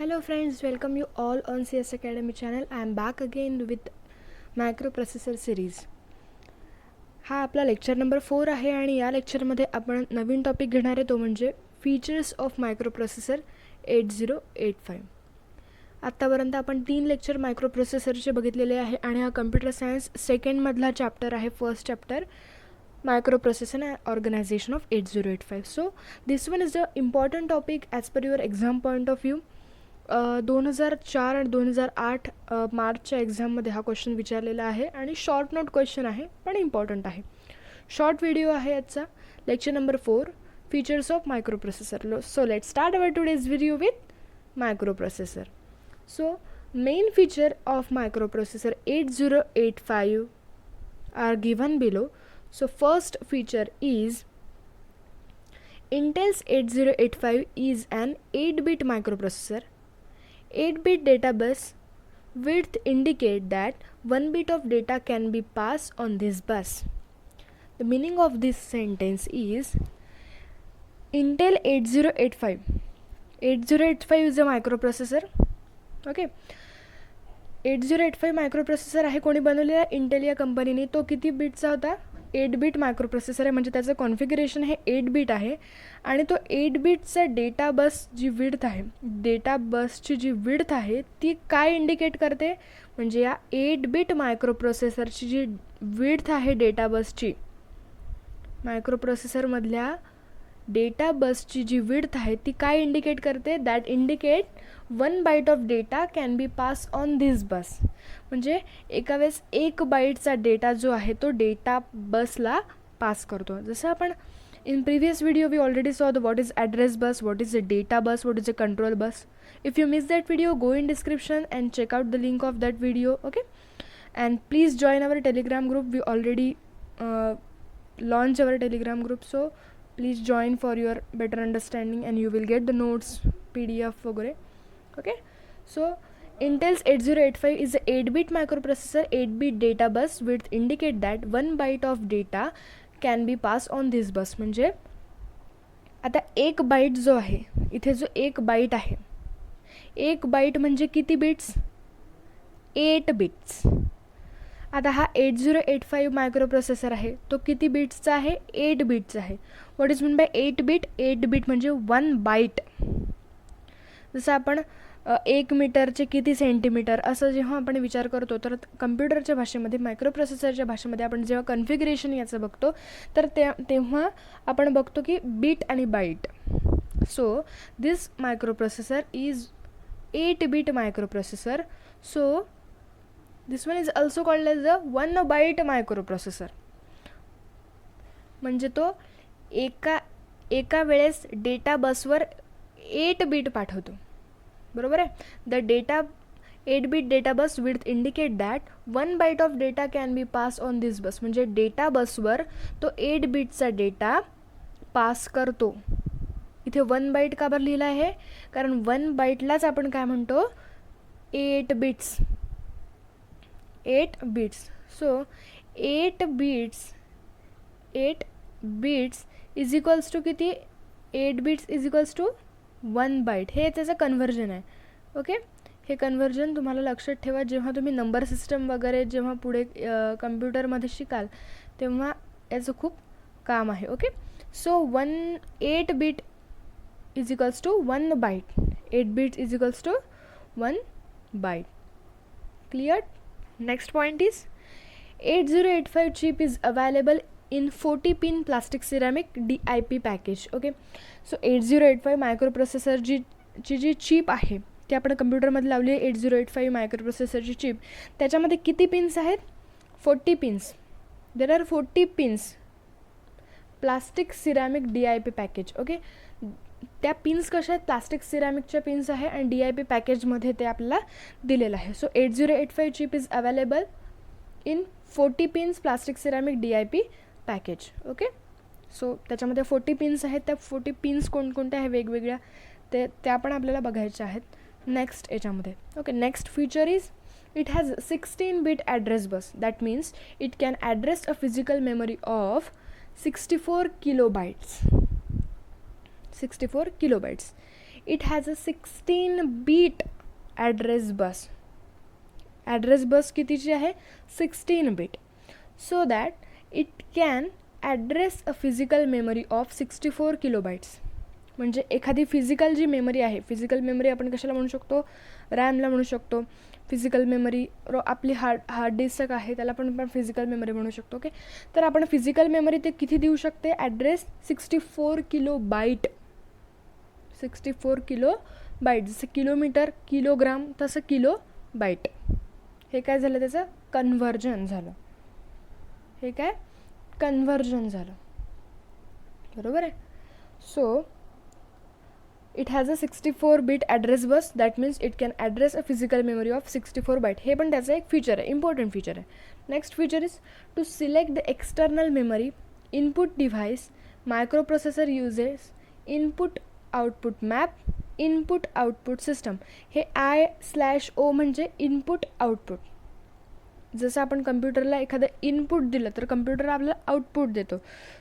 Hello friends, welcome you all on CS Academy channel. I am back again with microprocessor series. हा आपला lecture number 4 आहे आणि या लेक्चरमध्ये आपण नवीन टॉपिक घेणार आहे तो म्हणजे फीचर्स ऑफ मायक्रोप्रोसेसर 8085. आत्तापर्यंत आपण 3 लेक्चर मायक्रोप्रोसेसरचे बघितलेले आहे आणि हा कम्प्युटर सायन्स सेकंडमधला चॅप्टर आहे. First chapter microprocessor and organization of 8085. So this one is the important topic as per your exam point of view. 2004 आणि 2008 मार्चच्या एक्झाममध्ये हा क्वेश्चन विचारलेला आहे आणि शॉर्ट नोट क्वेश्चन आहे पण इम्पॉर्टंट आहे. शॉर्ट व्हिडिओ आहे याचा. Lecture number 4 features of microprocessor. So let start our today's video with microprocessor. So main feature of microprocessor 8085 are given below. So first feature is Intel's 8085 is an 8-bit microprocessor. 8-bit data bus width indicate that 1 bit of data can be passed on this bus. The meaning of this sentence is Intel 8085. 8085 is a microprocessor. Okay. 8085 microprocessor आहे. कोणी बनवलेला? Intel या कंपनीने. तो किती बीटचा होता? 8 bit microprocessor आहे. म्हणजे त्याचं कॉन्फिगरेशन हे 8 बीट आहे आणि तो 8 बीटचा डेटा बस जी विड्थ आहे, डेटा बसची जी विड्थ आहे ती काय इंडिकेट करते? म्हणजे या 8 बीट मायक्रोप्रोसेसरची जी विड्थ आहे डेटा बसची, मायक्रोप्रोसेसरमधल्या डेटा बसची जी विड्थ आहे ती काय इंडिकेट करते? That indicate 1 byte of data can be pass on this bus. म्हणजे एका वेळेस 1 बाईटचा डेटा जो आहे तो डेटा बसला पास करतो. जसं आपण in previous video we already saw the what is address bus, what is a data bus, what is a control bus. If you miss that video, go in description and check out the link of that video. Okay. And please join our Telegram group. We already launch our telegram group, so please join for your better understanding and you will get the notes PDF वगैरे. Okay, so Intel's 8085 is a 8-bit microprocessor. 8-bit data bus width indicate that 1 byte of data can be passed on this bus. म्हणजे आता 1 bite जो आहे, इथे जो 1 bite आहे, 1 bite म्हणजे किती बिट्स? 8 बिट्स. आता हा 8085 मायक्रोप्रोसेसर आहे तो किती बीट्सचा आहे? 8 बीटचा आहे. What is mean by 8 bit? 8 bit म्हणजे 1 बाईट. जसं आपण 1 मीटरचे किती सेंटीमीटर असं जेव्हा आपण विचार करतो तर कम्प्युटरच्या भाषेमध्ये, मायक्रोप्रोसेसरच्या भाषेमध्ये आपण जेव्हा कन्फिगरेशन याचं बघतो तर तेव्हा आपण बघतो की बीट आणि byte. So this microprocessor is 8 bit microprocessor. So this one is also called as a 1 byte microprocessor. म्हणजे तो एका वेळेस डेटा बसवर 8 बीट पाठवतो. बरोबर आहे. The data 8 bit data bus width indicate that 1 byte of data can be pass on this bus. म्हणजे data बसवर तो 8 बीटचा डेटा पास करतो. इथे 1 बाईट का बरं लिहिलं आहे? कारण 1 बाईटलाच आपण काय म्हणतो? 8 bits. 8 bits. So 8 bits is equals to किती? 8 bits is equals to 1 byte. हे त्याचं कन्व्हर्जन आहे. ओके. हे कन्व्हर्जन तुम्हाला लक्षात ठेवा. जेव्हा तुम्ही नंबर सिस्टम वगैरे जेव्हा पुढे कम्प्युटरमध्ये शिकाल तेव्हा याचं खूप काम आहे. Okay. So 8 bit is equals to 1 byte. 8 bits is equals to 1 byte. Clear? Next point is 8085 chip is available in 40-pin plastic ceramic DIP package. Okay, so 8085 microprocessor G chip आहे ती आपण कम्प्युटरमध्ये लावली आहे. 8085 मायक्रोप्रोसेसरची चिप, त्याच्यामध्ये किती pins आहेत? 40 pins. There are 40 pins plastic ceramic DIP package. Okay. त्या पिन्स कशा आहेत? प्लास्टिक सिरॅमिकच्या पिन्स आहे आणि DIP पॅकेजमध्ये ते आपल्याला दिलेलं आहे. So 8085 chip is available in 40 pins plastic ceramic DIP package. Okay. So त्याच्यामध्ये 40 पिन्स आहेत. त्या 40 पिन्स कोणकोणत्या आहे वेगवेगळ्या त्या पण आपल्याला बघायच्या आहेत नेक्स्ट याच्यामध्ये. Okay. Next feature is it has 16 bit address bus. That means it can address a physical memory of 64 kilobytes. 64 kilobytes. It has a 16 bit address bus. Address bus कितीची आहे? 16 bit. So that it can address a physical memory of 64 kilobytes. म्हणजे एखादी physical जी memory आहे, physical memory आपण कशाला म्हणू शकतो? रॅमला म्हणू शकतो. फिजिकल मेमरी आपली हार्ड डिस्क आहे त्याला पण आपण फिजिकल मेमरी म्हणू शकतो. ओके, तर आपण फिजिकल मेमरी ते किती देऊ शकते? Address 64 kilobyte. 64 किलोबाईट. जसं किलोमीटर, किलोग्राम, तसं किलोबाईट. हे काय झालं? त्याचं कन्व्हर्जन झालं. हे काय? कन्व्हर्जन झालं. बरोबर आहे. So it has a 64 bit address bus. that means it can address a physical memory of 64 byte. हे पण त्याचं एक फीचर आहे, इम्पॉर्टंट फीचर आहे. Next feature is to select the external memory input device. Microprocessor uses input output map input output system. हे I/O म्हणजे input output. जसं आपण कम्प्युटरला एखादं इनपुट दिलं तर कम्प्युटर आपल्याला आउटपुट देतो.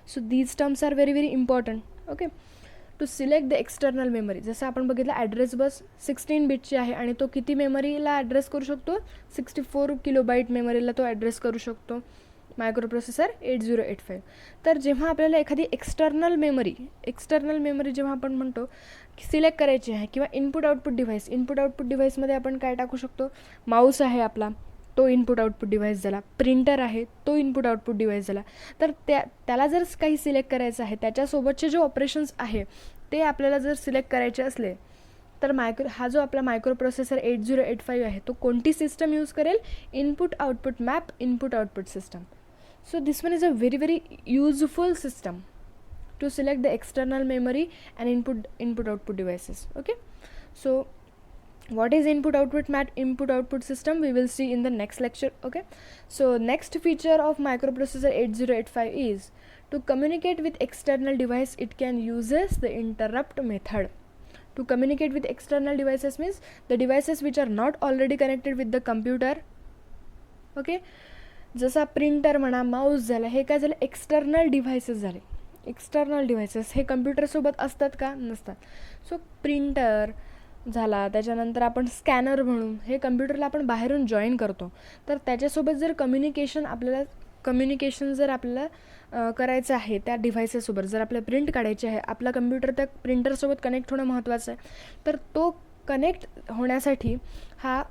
So these terms are very very important. Okay, to select the external memory. जसं आपण बघितलं ॲड्रेस बस 16 बिटची आहे आणि तो किती मेमरीला ॲड्रेस करू शकतो? 64 किलोबाईट मेमरीला तो ॲड्रेस करू शकतो मायक्रोप्रोसेसर 8085. तर जेव्हा आपल्याला एखादी एक्सटर्नल मेमरी जेव्हा आपण म्हणतो सिलेक्ट करायची आहे किंवा इनपुट आउटपुट डिव्हाइसमध्ये आपण काय टाकू शकतो? माऊस आहे आपला, तो इनपुट आउटपुट डिव्हाइस झाला. प्रिंटर आहे, तो इनपुट आउटपुट डिव्हाइस झाला. तर त्याला जर काही सिलेक्ट करायचं आहे, त्याच्यासोबतचे जे ऑपरेशन्स आहे ते आपल्याला जर सिलेक्ट करायचे असले तर हा जो आपला मायक्रोप्रोसेसर 8085 आहे तो कोणती सिस्टम यूज करेल? Input output map input output system. So this one is a very very useful system to select the external memory and input output devices. Okay, so what is input output map input output system we will see in the next lecture. Okay, so next feature of microprocessor 8085 is to communicate with external device. It can uses the interrupt method. To communicate with external devices means the devices which are not already connected with the computer. Okay, जसा printer म्हणा, Mouse झाला, हे काय झालं? External devices झाले. External devices हे कम्प्युटरसोबत असतात का? नसतात. सो प्रिंटर झाला, त्याच्यानंतर आपण स्कॅनर म्हणून हे कम्प्युटरला आपण बाहेरून जॉईन करतो. तर त्याच्यासोबत जर कम्युनिकेशन जर आपल्याला करायचं आहे त्या डिव्हाइसेससोबत, जर आपल्याला प्रिंट काढायची आहे, आपला कम्प्युटर त्या प्रिंटरसोबत कनेक्ट होणं महत्त्वाचं आहे. तर तो कनेक्ट होण्यासाठी हा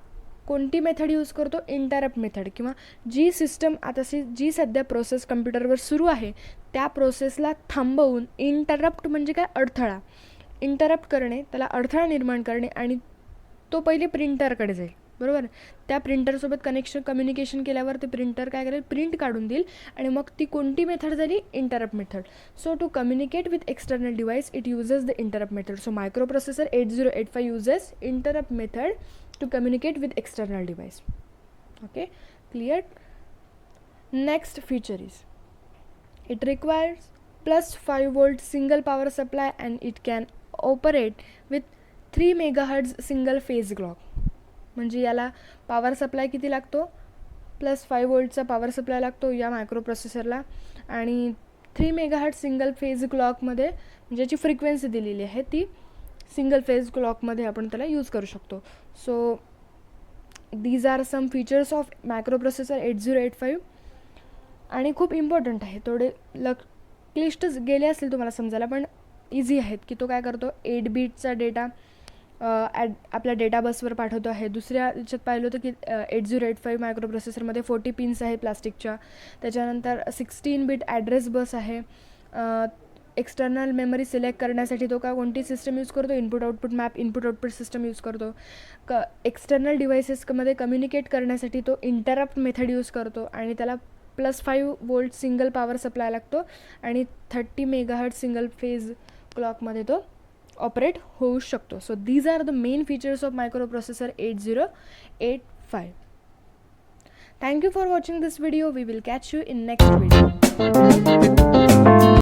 कोणती मेथड यूज करतो? Interrupt method. किंवा जी सिस्टम आता जी सध्या प्रोसेस कम्प्युटरवर सुरू आहे त्या प्रोसेसला थांबवून, इंटरप्ट म्हणजे काय? अडथळा. इंटरप्ट करणे, त्याला अडथळा निर्माण करणे आणि तो पहिले प्रिंटरकडे जाईल. बरोबर, त्या प्रिंटरसोबत कम्युनिकेशन केल्यावर ते प्रिंटर काय करेल? प्रिंट काढून देईल. आणि मग ती कोणती मेथड झाली? Interrupt method. So to communicate with external device it uses the interrupt method. So microprocessor 8085 uses interrupt method to communicate with external device. Okay, clear. Next feature is it requires +5 volt single power supply and it can operate with 3 MHz single phase clock. म्हणजे याला power supply किती लागतो? +5 voltचा power supply लागतो या मायक्रोप्रोसेसरला. आणि 3 MHz single phase क्लॉकमध्ये ज्याची frequency दिलेली आहे ती सिंगल फेज क्लॉकमध्ये आपण त्याला यूज करू शकतो. So these are some features of microprocessor 8085 आणि खूप इम्पॉर्टंट आहे. थोडे क्लिष्ट गेले असतील तुम्हाला समजायला, पण इझी आहेत. की तो काय करतो? 8 बीटचा डेटा आपल्या डेटा बसवर पाठवतो आहे. दुसऱ्या याच्यात पाहिलं होतं की 8085 मायक्रोप्रोसेसरमध्ये 40 पिन्स आहे प्लास्टिकच्या. त्याच्यानंतर 16 बीट ॲड्रेस बस आहे. एक्सटर्नल मेमरी सिलेक्ट करण्यासाठी तो कोणती सिस्टम यूज करतो? Input output map input output system use करतो. एक्सटर्नल डिव्हाइसेसमध्ये कम्युनिकेट करण्यासाठी तो इंटरप्ट मेथड यूज करतो आणि त्याला +5 volt सिंगल पॉवर सप्लाय लागतो आणि 30 MHz सिंगल फेज क्लॉकमध्ये तो ऑपरेट होऊ शकतो. So these are the main features of microprocessor 8085. Thank you for watching this video. We will catch you in next video.